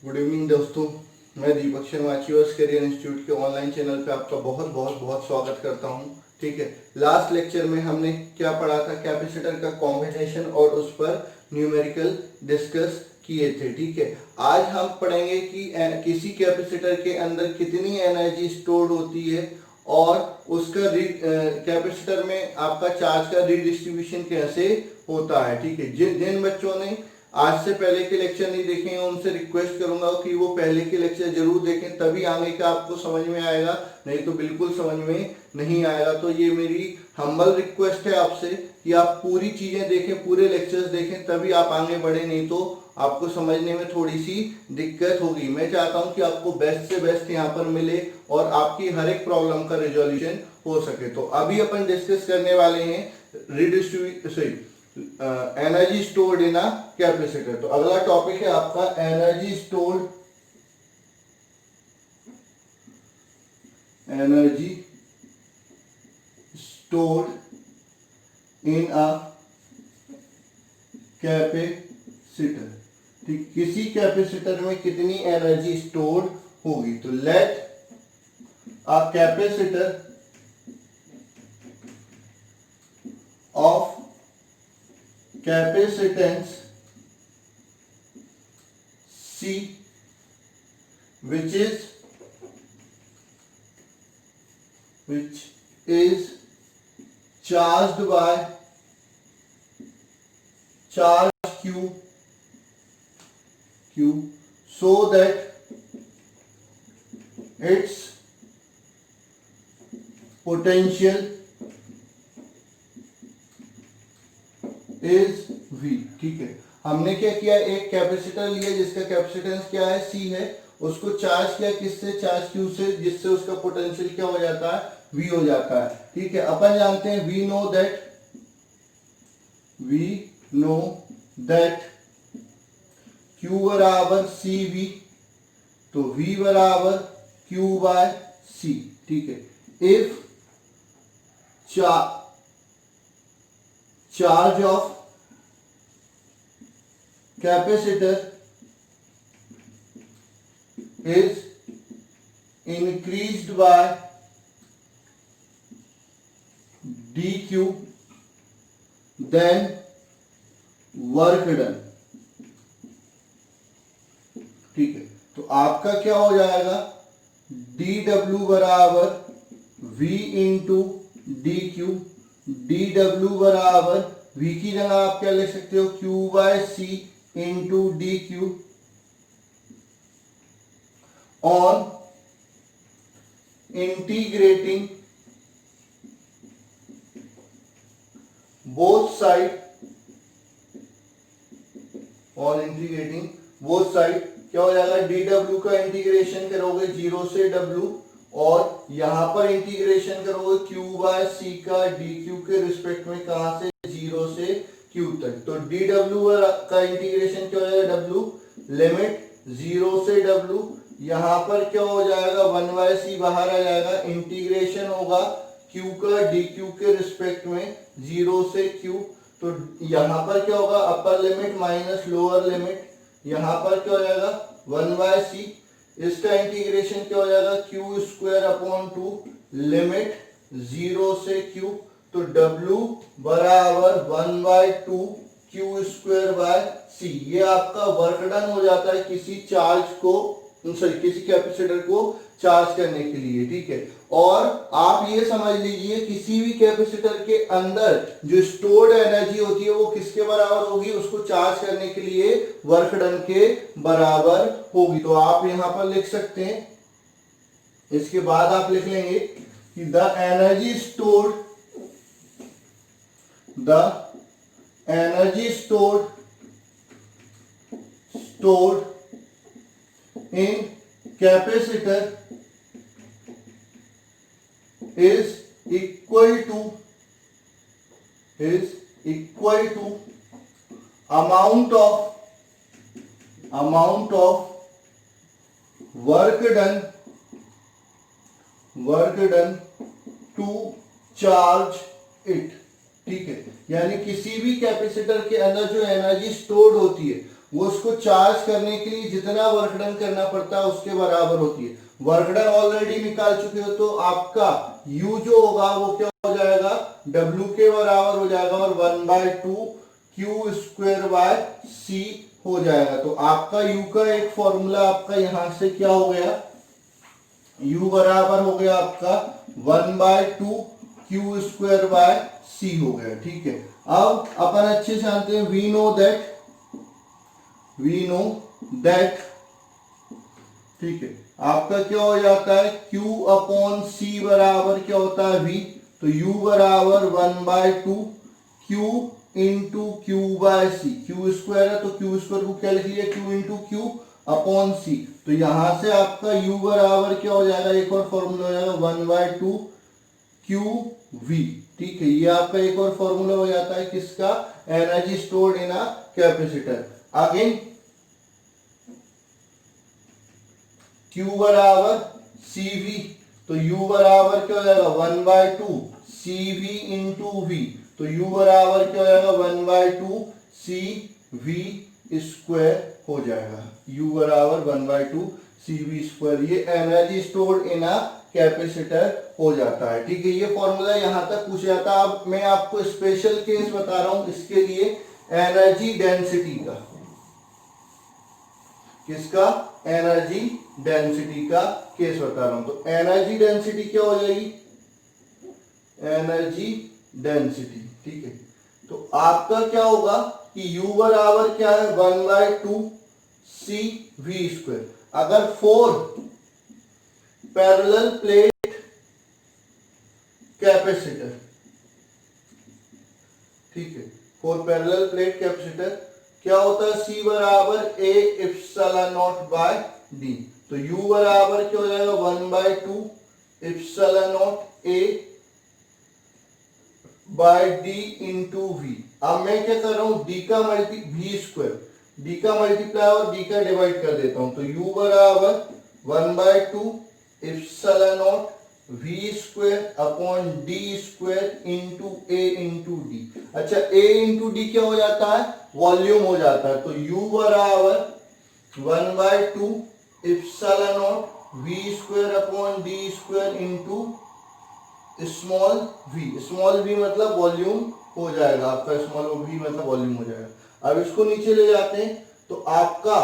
Good evening दोस्तों, मैं Deepak Sharma achievers career institute के ऑनलाइन चैनल पे आपका बहुत बहुत बहुत स्वागत करता हूं। ठीक है, लास्ट लेक्चर में हमने क्या पढ़ा था, कैपेसिटर का कॉम्बिनेशन और उस पर न्यूमेरिकल डिस्कस किए थे। ठीक है, आज हम पढ़ेंगे कि किसी कैपेसिटर के अंदर कितनी एनर्जी स्टोर्ड होती है और उसका कैपेसिटर में आपका चार्ज का रिडिस्ट्रीब्यूशन कैसे होता है। ठीक है, जिन बच्चों ने आज से पहले के लेक्चर नहीं देखे हैं उनसे रिक्वेस्ट करूंगा कि वो पहले के लेक्चर जरूर देखें, तभी आगे का आपको समझ में आएगा, नहीं तो बिल्कुल समझ में नहीं आएगा। तो ये मेरी हम्बल रिक्वेस्ट है आपसे कि आप पूरी चीजें देखें, पूरे लेक्चर्स देखें, तभी आप आगे बढ़े, नहीं तो आपको समझने में थोड़ी सी दिक्कत होगी। मैं चाहता हूं कि आपको बेस्ट से बेस्ट यहाँ पर मिले और आपकी हर एक प्रॉब्लम का रिजोल्यूशन हो सके। तो अभी अपन डिस्कस करने वाले हैं energy stored in a capacitor. तो अगला टॉपिक है आपका energy stored in a capacitor. ठीक, किसी कैपेसिटर में कितनी एनर्जी स्टोर्ड होगी। तो let a capacitor of capacitance C which is charged by charge Q so that its potential is V। ठीक है, हमने क्या किया, एक कैपेसिटर लिया जिसका कैपेसिटेंस क्या है, C है, उसको चार्ज किया किससे, चार्ज Q से, जिससे उसका पोटेंशियल क्या हो जाता है, V हो जाता है। ठीक है, अपन जानते हैं वी नो दैट Q बराबर CV, तो V बराबर Q बाय C। ठीक है, if charge of capacitor is increased by dq, then work done। ठीक है, तो आपका क्या हो जाएगा, dw बराबर v into D Q, dw बराबर v की जगह आप क्या लिख सकते हो, q by C into D Q on integrating both side, क्या हो जाएगा, dw का इंटीग्रेशन करोगे 0 से w और यहां पर इंटीग्रेशन करोगे q बाय सी का dq के रिस्पेक्ट में, कहां से, 0 से q तक। तो dw का इंटीग्रेशन क्या हो जाएगा, w लिमिट 0 से w, यहां पर क्या हो जाएगा, 1 बाय सी बाहर आ जाएगा, इंटीग्रेशन होगा q का dq के रिस्पेक्ट में 0 से q। तो यहां पर क्या होगा, upper limit minus lower limit, यहां पर क्या हो जाएगा 1 बाय सी, इसका इंटीग्रेशन क्या हो जाएगा, क्यू स्क्वायर अपॉन 2 लिमिट 0 से q। तो W बराबर 1 बाय 2 क्यू स्क्वायर बाय सी। ये आपका वर्क डन हो जाता है किसी किसी कैपेसिटर को चार्ज करने के लिए। ठीक है, और आप ये समझ लीजिए किसी भी कैपेसिटर के अंदर जो स्टोर्ड एनर्जी होती है वो किसके बराबर होगी, उसको चार्ज करने के लिए वर्क डन के बराबर होगी। तो आप यहां पर लिख सकते हैं, इसके बाद आप लिख लेंगे कि the energy stored in capacitor is equal to amount of work done to charge it। ठीक है, यानी किसी भी कैपेसिटर के अंदर जो एनर्जी स्टोर्ड होती है वो उसको चार्ज करने के लिए जितना वर्क डन करना पड़ता है उसके बराबर होती है। वर्क डन ऑलरेडी निकाल चुके हो तो आपका U जो होगा वो क्या हो जाएगा, W के बराबर हो जाएगा और 1/2 Q स्क्वायर बाय C हो जाएगा। तो आपका U का एक फॉर्मूला आपका यहां से क्या हो गया, U बराबर हो गया आपका 1/2 Q स्क्वायर बाय C हो गया। ठीक है, अब अपन अच्छे से जानते हैं, वी नो दैट ठीक है, आपका क्या हो जाता है, Q अपॉन C बराबर क्या होता है V, तो U बराबर 1/2 Q into Q by C, Q square है तो Q स्क्वायर को क्या लिख लिया, Q into Q upon C। तो यहां से आपका U बराबर क्या हो जाएगा, एक और फॉर्मूला हो जाएगा 1/2 QV। ठीक है, ये आपका एक और फॉर्मूला हो जाता है किसका, energy stored in a capacitor. Again Q बराबर CV, तो U बराबर क्या हो जाएगा 1/2 CV इंटू V, तो U बराबर क्या हो जाएगा 1/2 CV स्क्वायर हो जाएगा, U बराबर 1/2 CV स्क्वायर। ये energy stored in a capacitor हो जाता है। ठीक है, ये फॉर्मूला यहां तक पूछा जाता है। अब मैं आपको स्पेशल केस बता रहा हूं इसके लिए, एनर्जी डेंसिटी का, किसका, एनर्जी डेंसिटी का केस बता रहा हूं। तो एनर्जी डेंसिटी क्या हो जाएगी, एनर्जी डेंसिटी। ठीक है, तो आपका क्या होगा कि U बराबर क्या है 1/2 CV स्क्वायर। अगर 4 पैरेलल प्लेट कैपेसिटर, ठीक है, 4 पैरेलल प्लेट कैपेसिटर क्या होता है, C बराबर A epsilon naught by D, तो U बराबर क्या हो जाएगा 1/2 epsilon naught A by D into V। अब मैं क्या कर रहा हूं, D का मल्टीप्लाई और D का डिवाइड कर देता हूं, तो U बराबर 1/2 epsilon naught V square upon D square into A into D। अच्छा, A इंटू D क्या हो जाता है, वॉल्यूम हो जाता है, तो U बराबर 1/2 epsilon naught V square upon D square into small v मतलब वॉल्यूम हो जाएगा आपका, स्मॉल v मतलब वॉल्यूम हो जाएगा। अब इसको नीचे ले जाते हैं तो आपका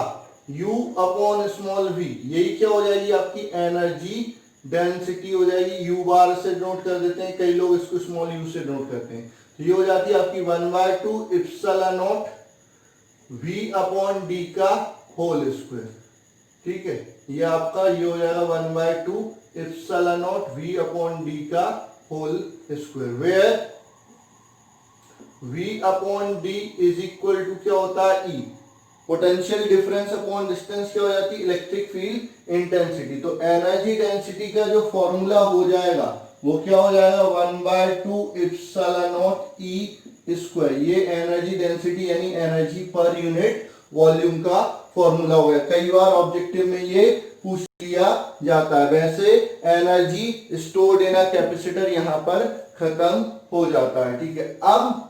u अपॉन स्मॉल v, यही क्या हो जाएगी आपकी एनर्जी डेंसिटी हो जाएगी। u बार से नोट कर देते हैं, कई लोग इसको स्मॉल u से नोट करते हैं, तो ये हो जाती है आपकी 1/2 epsilon naught v upon d का होल स्क्वायर। ठीक है, ये आपका ये हो जाएगा 1/2 epsilon naught v upon d का whole square, where v upon d is equal to क्या होता है, E, potential difference upon distance क्या हो जाती है, इलेक्ट्रिक फील्ड इंटेंसिटी। तो एनर्जी डेंसिटी का जो फॉर्मूला हो जाएगा वो क्या हो जाएगा 1/2 इप्सिलॉन नॉट E स्क्वायर। ये एनर्जी डेंसिटी यानी एनर्जी पर यूनिट वॉल्यूम का फॉर्मूला हो गया। कई बार ऑब्जेक्टिव में ये पूछ लिया जाता है। वैसे energy stored in a capacitor यहां पर खत्म हो जाता है। ठीक है, अब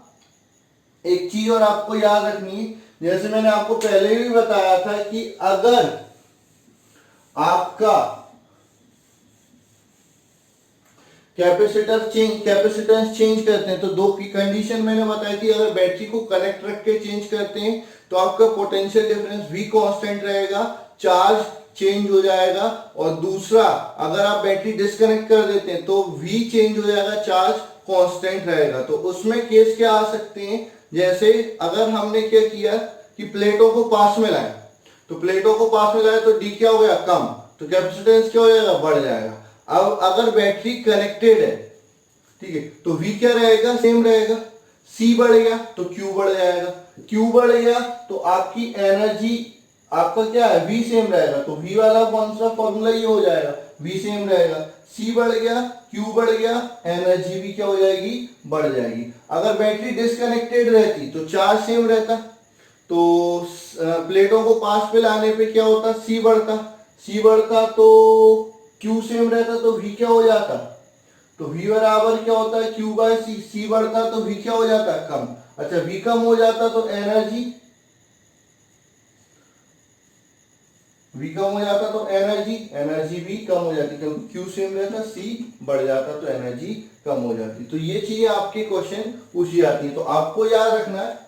एक चीज और आपको याद रखनी है, जैसे मैंने आपको पहले भी बताया था कि अगर आपका कैपेसिटेंस चेंज करते हैं तो दो की कंडीशन मैंने बताई थी। अगर बैटरी को कनेक्ट रख के चेंज करते हैं तो आपका पोटेंशियल डिफरेंस V कांस्टेंट रहेगा, चार्ज चेंज हो जाएगा। और दूसरा, अगर आप बैटरी डिस्कनेक्ट कर देते हैं तो V चेंज हो जाएगा, चार्ज कांस्टेंट रहेगा। तो उसमें केस क्या आ सकते हैं, जैसे अगर हमने क्या किया कि प्लेटों को पास में लाया, तो प्लेटों को पास में लाया तो D क्या हो गया कम, तो कैपेसिटेंस क्या हो जाएगा बढ़ जाएगा। अब अगर बैटरी कनेक्टेड है, ठीक है, तो V क्या रहेगा, सेम रहेगा। C बढ़ गया तो Q बढ़ जाएगा, Q बढ़ गया तो आपकी एनर्जी आपका क्या है V सेम रहेगा, तो V वाला कौन सा फॉर्मूला ये हो जाएगा, V सेम रहेगा। C बढ़ गया, Q बढ़ गया, एनर्जी भी क्या हो जाएगी बढ़ जाएगी। अगर बैटरी डिस्कनेक्टेड रहती तो चार्ज सेम रहता, तो प्लेटों को पास पे लाने पे क्या होता, C बढ़ता तो Q सेम रहता, तो V क्या हो जाता, तो V बराबर क्या होता है Q बाय C। C बढ़ता तो V क्या हो जाता है कम। अच्छा, V कम हो जाता तो एनर्जी V कम हो जाता तो एनर्जी भी कम हो जाती, क्योंकि Q सेम रहता, C बढ़ जाता तो एनर्जी कम हो जाती। तो ये चीजें आपके क्वेश्चन पूछी जाती है। तो आपको याद रखना है,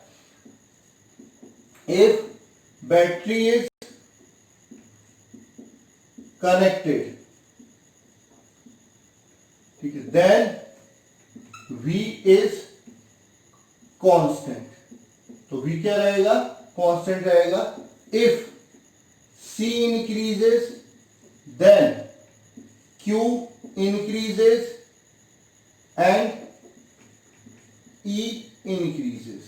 इफ बैटरी इज कनेक्टेड, ठीक है, देन V इज कांस्टेंट। तो V क्या रहेगा, कांस्टेंट रहेगा। If C increases, then Q increases and E increases.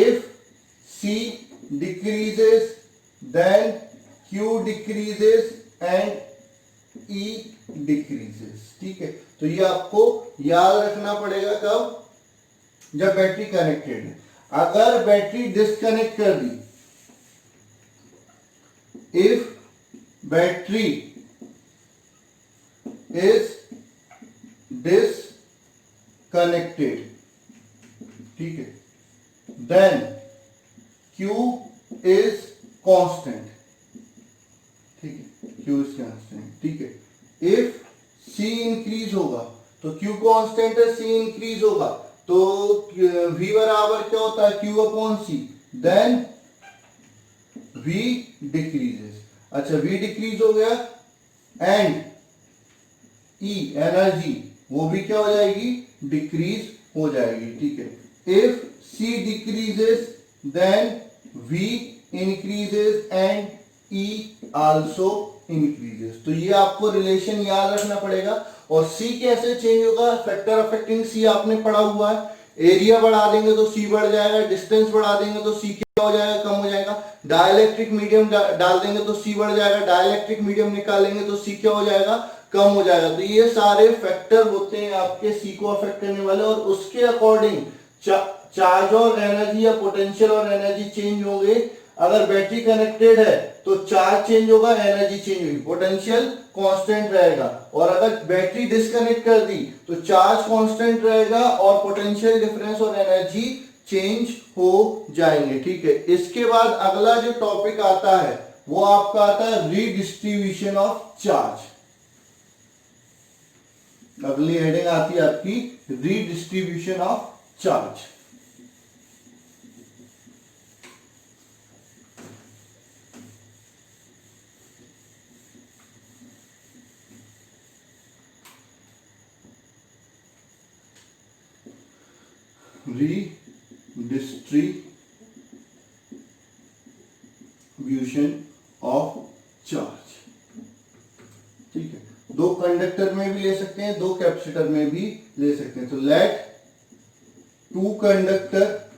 If C decreases, then Q decreases and E decreases. ठीक है, तो ये आपको याद रखना पड़ेगा कब, जब बैटरी कनेक्टेड है। अगर बैटरी डिस्कनेक्ट कर दी, if battery is disconnected, ठीक है, then Q is constant, ठीक है, Q is constant, ठीक है। if C इंक्रीज होगा तो Q कांस्टेंट है, C इंक्रीज होगा तो V बराबर क्या होता है, Q upon C, then V decreases. अच्छा, V डिक्रीज हो गया एंड E एनर्जी वो भी क्या हो जाएगी, डिक्रीज हो जाएगी, ठीक है। If C decreases then V increases and E also increases. तो ये आपको रिलेशन याद रखना पड़ेगा। और C कैसे चेंज होगा, फैक्टर अफेक्टिंग C आपने पढ़ा हुआ है। एरिया बढ़ा देंगे तो C बढ़ जाएगा, डिस्टेंस बढ़ा देंगे तो C क्या हो जाएगा, कम हो जाएगा। डाइलेक्ट्रिक मीडियम डाल देंगे तो C बढ़ जाएगा, डाइलेक्ट्रिक मीडियम निकालेंगे तो C क्या हो जाएगा, कम हो जाएगा। तो ये सारे फैक्टर होते हैं आपके C को अफेक्ट करने वाले, और उसके अकॉर्डिंग चार्ज और एनर्जी या पोटेंशियल और एनर्जी चेंज होंगे। अगर बैटरी कनेक्टेड है तो चार्ज चेंज होगा, एनर्जी चेंज होगी, पोटेंशियल कांस्टेंट रहेगा। और अगर बैटरी डिस्कनेक्ट कर दी तो चार्ज कांस्टेंट रहेगा और पोटेंशियल डिफरेंस और एनर्जी चेंज हो जाएंगे, ठीक है। इसके बाद अगला जो टॉपिक आता है वो आपका आता है रीडिस्ट्रीब्यूशन ऑफ चार्ज। अगली हेडिंग आती है आपकी redistribution of charge. Redistribution of charge, ठीक है। दो कंडक्टर में भी ले सकते हैं, दो कैपेसिटर में भी ले सकते हैं। तो let two conductor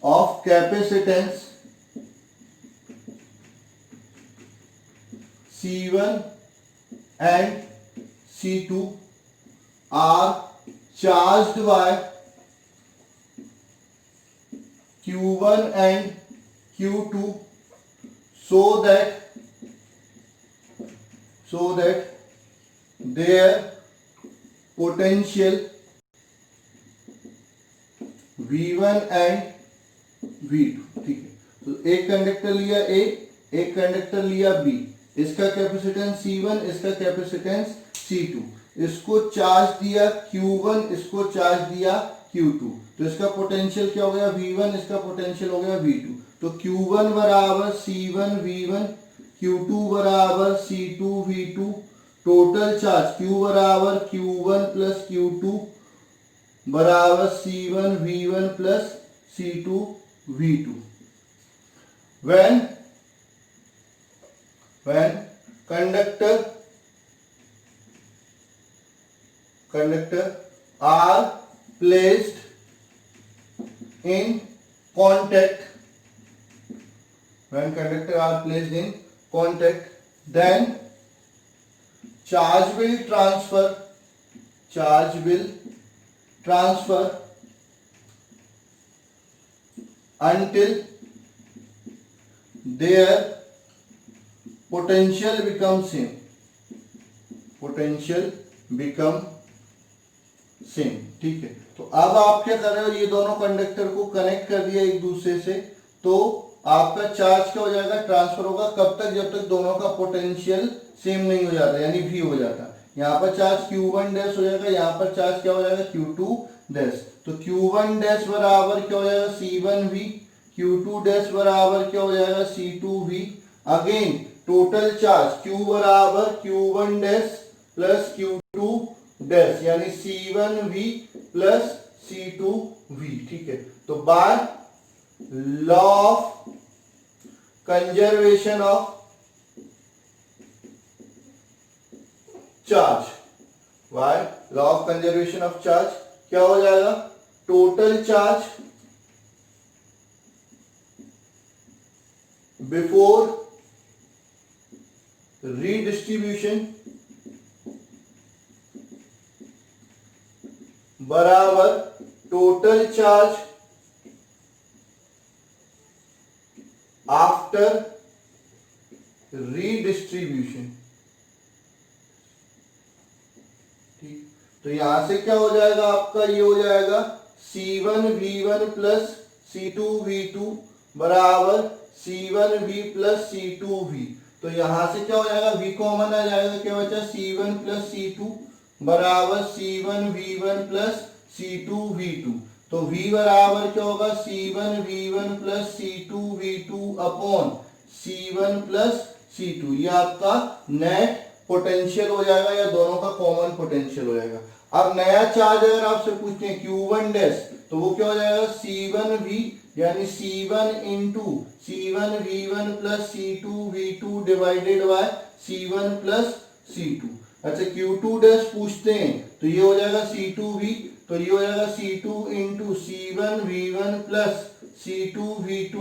of capacitance C1 and C2 are charged by Q1 and Q2 so that their potential V1 and V2, ठीक है। तो एक कंडक्टर लिया A, एक कंडक्टर लिया B, इसका कैपेसिटेंस C1, इसका कैपेसिटेंस C2, इसको चार्ज दिया Q1, इसको चार्ज दिया Q2, तो इसका पोटेंशियल क्या हो गया V1, इसका पोटेंशियल हो गया V2। तो Q1 बराबर C1 V1, Q2 बराबर C2 V2, total charge Q बराबर Q1 प्लस Q2 बराबर C1 V1 plus C2 V2। when conductor are placed in contact, then charge will transfer until their potential becomes same, ठीक है। तो अब आप क्या कर रहे हो, ये दोनों कंडक्टर को कनेक्ट कर दिया एक दूसरे से, तो आपका चार्ज क्या हो जाएगा, ट्रांसफर होगा। कब तक, जब तक दोनों का पोटेंशियल सेम नहीं हो जाता, यानी V हो जाता। यहाँ पर चार्ज Q1 डैश हो जाएगा, यहाँ पर चार्ज क्या हो जाएगा, Q2 डैश। तो Q1 डैश बराबर क्या हो जाएगा, C1V। Q2 डैश बराबर क्या हो जाएगा, C2V। Again total charge Q बराबर Q1 dash plus Q2 dash, यानी C1V प्लस C2V। ठीक है, तो by law of conservation of charge, by law of conservation of charge क्या हो जाएगा, टोटल चार्ज बिफोर रीडिस्ट्रीब्यूशन बराबर टोटल चार्ज आफ्टर रीडिस्ट्रीब्यूशन। ठीक, तो यहां से क्या हो जाएगा आपका, ये हो जाएगा C1V1 प्लस C2V2 बराबर C1V प्लस C2V। तो यहां से क्या हो जाएगा, V कॉमन आ जाएगा, क्या बचा C1 प्लस C2 बराबर C1V1 प्लस C2V2। तो V बराबर क्या होगा, C1V1 plus C2V2 upon C1 plus C2। ये आपका नेट पोटेंशियल हो जाएगा, या दोनों का कॉमन पोटेंशियल हो जाएगा। अब नया चार्ज अगर आपसे पूछते हैं Q1 डैश, तो वो क्या हो जाएगा, C1V, यानी C1 into C1V1 plus C2V2 divided by C1 plus C2। अच्छा Q2 डैश पूछते हैं, तो ये हो जाएगा C2V, तो ये हो जाएगा C2 into C1V1 plus C2V2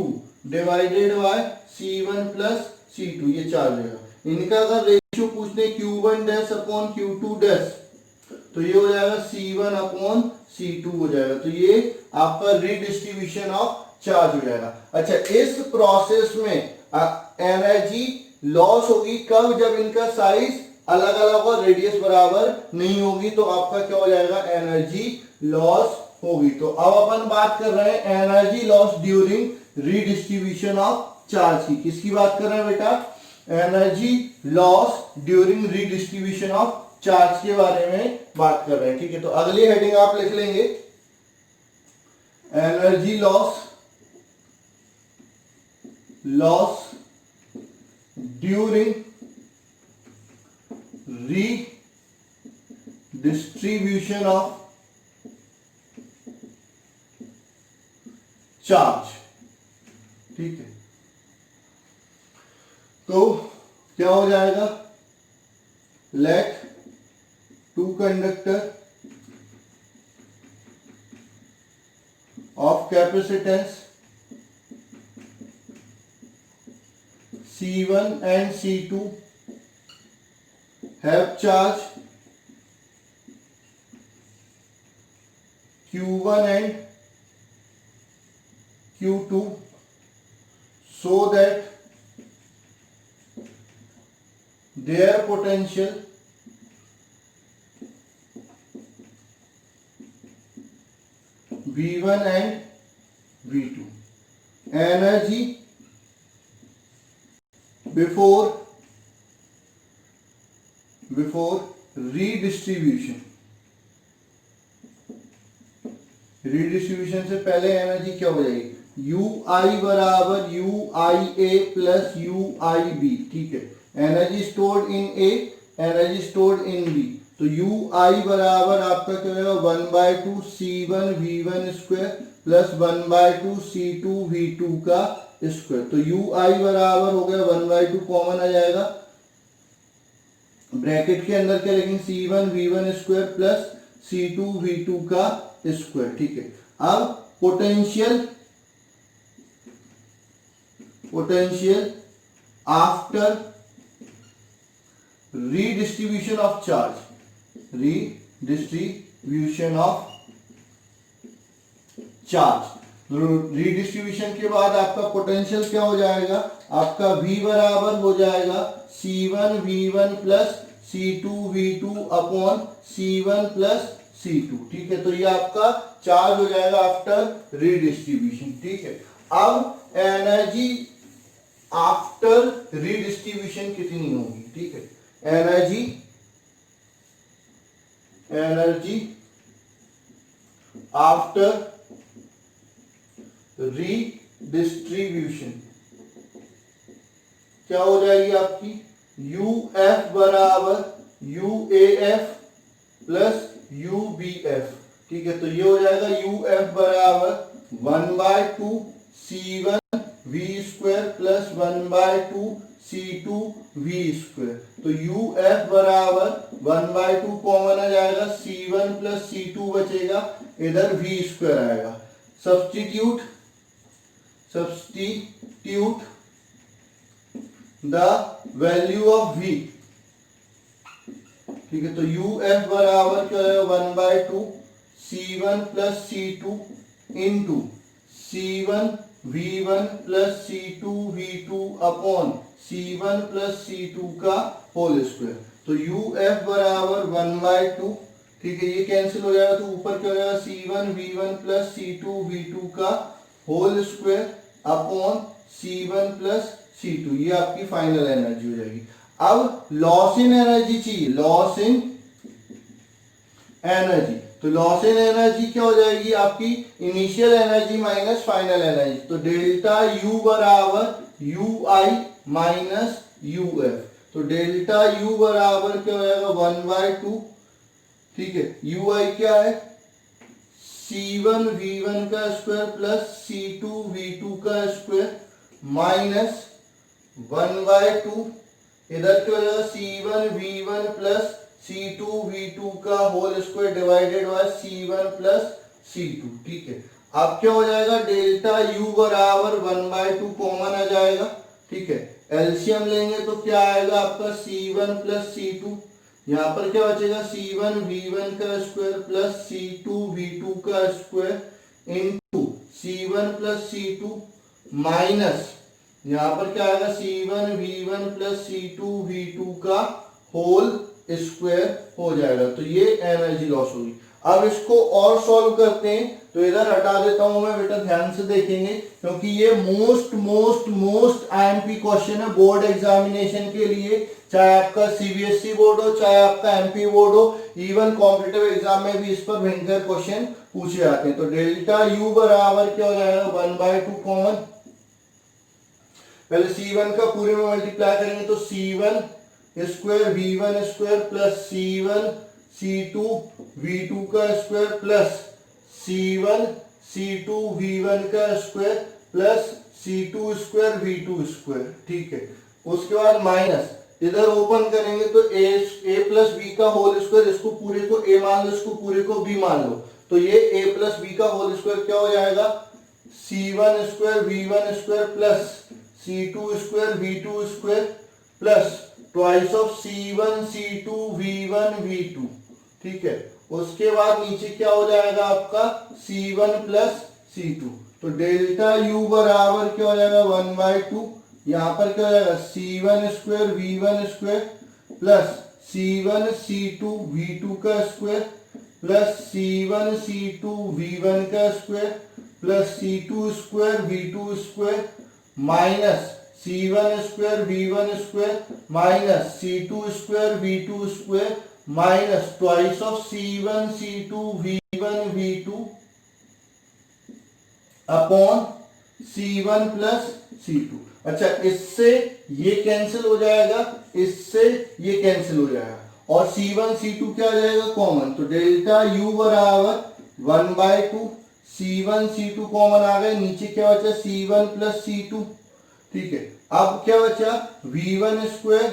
divided by C1 plus C2, ये चार्ज है। इनका अगर रेशियो पूछते हैं Q1 dash upon Q2 dash, तो ये हो जाएगा C1 अपॉन C2 हो जाएगा। तो ये आपका रीडिस्ट्रीब्यूशन ऑफ चार्ज हो जाएगा। अच्छा, इस प्रोसेस में एनर्जी लॉस होगी कब, जब इनका साइज अलग अलग और रेडियस बराबर नहीं होगी, तो आपका क्या हो जाएगा, एनर्जी लॉस होगी। तो अब अपन बात कर रहे हैं energy loss during redistribution of charge की। किसकी बात कर रहे हैं बेटा, energy loss during redistribution of charge के बारे में बात कर रहे हैं। ठीक है, तो अगली हेडिंग आप लिख लेंगे, energy loss during redistribution of charge. ठीक है, तो क्या हो जाएगा, let two conductor of capacitance C1 and C2 have charge Q1 and Q2 so that their potential V1 and V2, energy before redistribution से पहले एनर्जी क्या हो जाएगी, UI बराबर UIA प्लस UIB। ठीक है, energy stored in A, energy stored in B। तो UI बराबर आपका क्या हो जाएगा, 1/2 C1V1 स्क्वायर प्लस 1/2 C2V2 का स्क्वायर। तो UI बराबर हो गया 1/2 कॉमन आ जाएगा, ब्रैकेट के अंदर क्या लिखेंगे, C1V1 स्क्वायर प्लस C2V2 का स्क्वायर। ठीक है, अब potential after redistribution of charge, redistribution of charge. Redistribution के बाद आपका पोटेंशियल क्या हो जाएगा, आपका V बराबर हो जाएगा C1V1 plus C2V2 upon C1 plus C2। ठीक है, तो ये आपका चार्ज हो जाएगा आफ्टर रीडिस्ट्रीब्यूशन। ठीक है, अब एनर्जी आफ्टर रीडिस्ट्रीब्यूशन कितनी होगी, ठीक है। एनर्जी आफ्टर रीडिस्ट्रीब्यूशन क्या हो जाएगी आपकी, UF बराबर UAF प्लस UBF, ठीक है। तो ये हो जाएगा UF बराबर 1/2 C1 V square plus 1/2 C2 V square. तो UF बराबर 1/2 कॉमन आ जाएगा, C1 प्लस C2 बचेगा, इधर V स्क्वायर आएगा। Substitute the value of V, ठीक है। तो UF बराबर क्या है, 1/2 C1 plus C2 into C1 V1 plus C2 V2 upon C1 plus C2 का होल स्क्वायर। तो UF बराबर 1/2, ठीक है, ये कैंसिल हो जाएगा, तो ऊपर क्या हो जाएगा, C1 V1 plus C2 V2 का whole square upon C1 plus C2, ये आपकी फाइनल एनर्जी हो जाएगी। अब लॉस इन एनर्जी चाहिए, लॉस इन एनर्जी। तो लॉस इन एनर्जी क्या हो जाएगी आपकी, initial energy minus final energy. तो डेल्टा U बराबर UI माइनस UF। तो डेल्टा U बराबर क्या हो जाएगा, 1/2, ठीक है। UI क्या है, C1 V1 का स्क्वायर प्लस C2 V2 का स्क्वायर माइनस 1/2, इधर क्या हो जाएगा, C1 V1 plus C2 V2 का whole square divided by C1 plus C2, ठीक है। अब क्या हो जाएगा, डेल्टा U बराबर 1/2 कॉमन आ जाएगा, ठीक है। एलसीएम लेंगे तो क्या आएगा आपका, C1 प्लस C2, यहाँ पर क्या बचेगा, C1 V1 का स्क्वायर प्लस C2 V2 का square into C1 plus C2 minus यहाँ पर क्या आएगा, C1 V1 plus C2 V2 का होल स्क्वायर हो जाएगा। तो ये एनर्जी लॉस होगी। अब इसको और सॉल्व करते हैं, तो इधर हटा देता हूं मैं, बेटा ध्यान से देखेंगे, क्योंकि ये मोस्ट आईएमपी क्वेश्चन है बोर्ड एग्जामिनेशन के लिए, चाहे आपका सीबीएसई बोर्ड हो, चाहे आपका एमपी बोर्ड हो, इवन कॉम्पिटिटिव एग्जाम में भी इस पर भयंकर क्वेश्चन पूछे जाते हैं। तो डेल्टा U बराबर क्या हो जाएगा, 1/2 कॉमन, पहले C1 का पूरे में मल्टीप्लाई करेंगे, तो C1 square V1 square plus C1 C2 V2 का square plus C1 C2 V1 का square plus C2 square V2 square, ठीक है। उसके बाद माइनस, इधर ओपन करेंगे तो a प्लस बी का होल स्क्वायर, इसको पूरे को a मान लो, इसको पूरे को b मान लो, तो ये a प्लस बी का होल स्क्वायर क्या हो जाएगा, C1 square V1 square plus C2 square V2 square plus twice of C1 C2 V1 V2, ठीक है। उसके बाद नीचे क्या हो जाएगा आपका, C1 प्लस C2। तो डेल्टा U बराबर क्या हो जाएगा, 1/2, यहाँ पर क्या हो जाएगा, C1 square V1 square plus C1 C2 V2 का square plus C1 C2 V1 का square plus C2 square V2 square minus C1 square V1 square minus C2 square V2 square minus twice of C1 C2 V1 V2 upon C1 plus C2। अच्छा, इससे ये cancel हो जाएगा, इससे ये cancel हो जाएगा, और C1 C2 क्या आ जाएगा, कॉमन। तो डेल्टा U बराबर 1/2, C1 C2 कॉमन आ गए, नीचे क्या बचा, C1 प्लस C2, ठीक है। अब क्या बचा, V1 square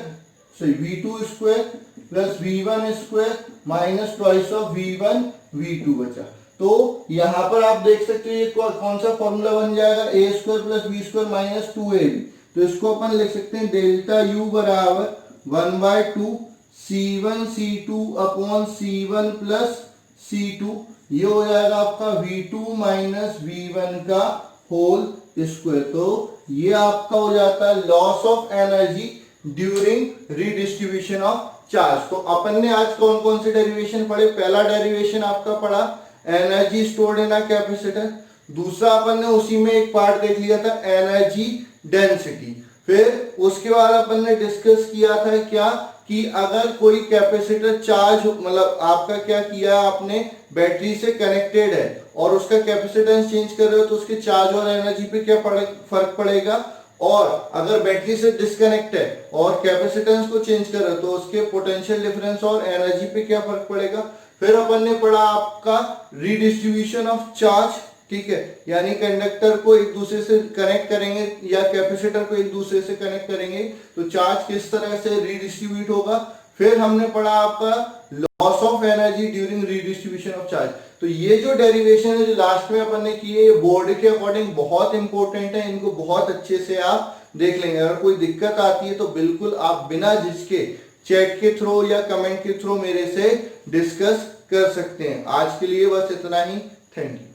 sorry V2 square plus V1 square minus twice of V1 V2 बचा। तो यहां पर आप देख सकते हो ये कौन सा फॉर्मूला बन जाएगा, a square plus B square minus 2ab। तो इसको अपन लिख सकते हैं डेल्टा U बराबर 1/2 C1 C2 upon C1 plus C2, ये हो जाएगा आपका V2 माइनस V1 का होल स्क्वायर। तो ये आपका हो जाता है loss of energy during redistribution of charge. तो अपन ने आज कौन कौन से डेरिवेशन पढ़े, पहला डेरिवेशन आपका पढ़ा energy stored in a capacitor, दूसरा अपन ने उसी में एक पार्ट देख लिया था एनर्जी डेंसिटी। फिर उसके बाद अपन ने डिस्कस किया था क्या कि अगर कोई कैपेसिटर चार्ज मतलब आपका क्या किया आपने बैटरी से कनेक्टेड है और उसका कैपेसिटेंस चेंज कर रहे हो तो उसके चार्ज और एनर्जी पे क्या फर्क पड़ेगा, और अगर बैटरी से डिस्कनेक्ट है और कैपेसिटेंस को चेंज कर रहे हो तो उसके पोटेंशियल डिफरेंस और एनर्जी पे क्या फर्क पड़ेगा। फिर अपन ने पढ़ा आपका रीडिस्ट्रीब्यूशन ऑफ चार्ज, ठीक है, यानी कंडक्टर को एक दूसरे से कनेक्ट करेंगे या कैपेसिटर को एक दूसरे से कनेक्ट करेंगे तो चार्ज किस तरह से रीडिस्ट्रीब्यूट होगा। फिर हमने पढ़ा आपका loss of energy during redistribution of charge. तो ये जो डेरिवेशन है जो लास्ट में अपन ने की है ये बोर्ड के अकॉर्डिंग बहुत इंपॉर्टेंट है, इनको बहुत अच्छे से आप देख लेंगे। अगर कोई दिक्कत आती है तो बिल्कुल आप बिना झिझके चैट के थ्रू या कमेंट के थ्रू मेरे से डिस्कस कर सकते हैं। आज के लिए बस इतना ही, थैंक यू।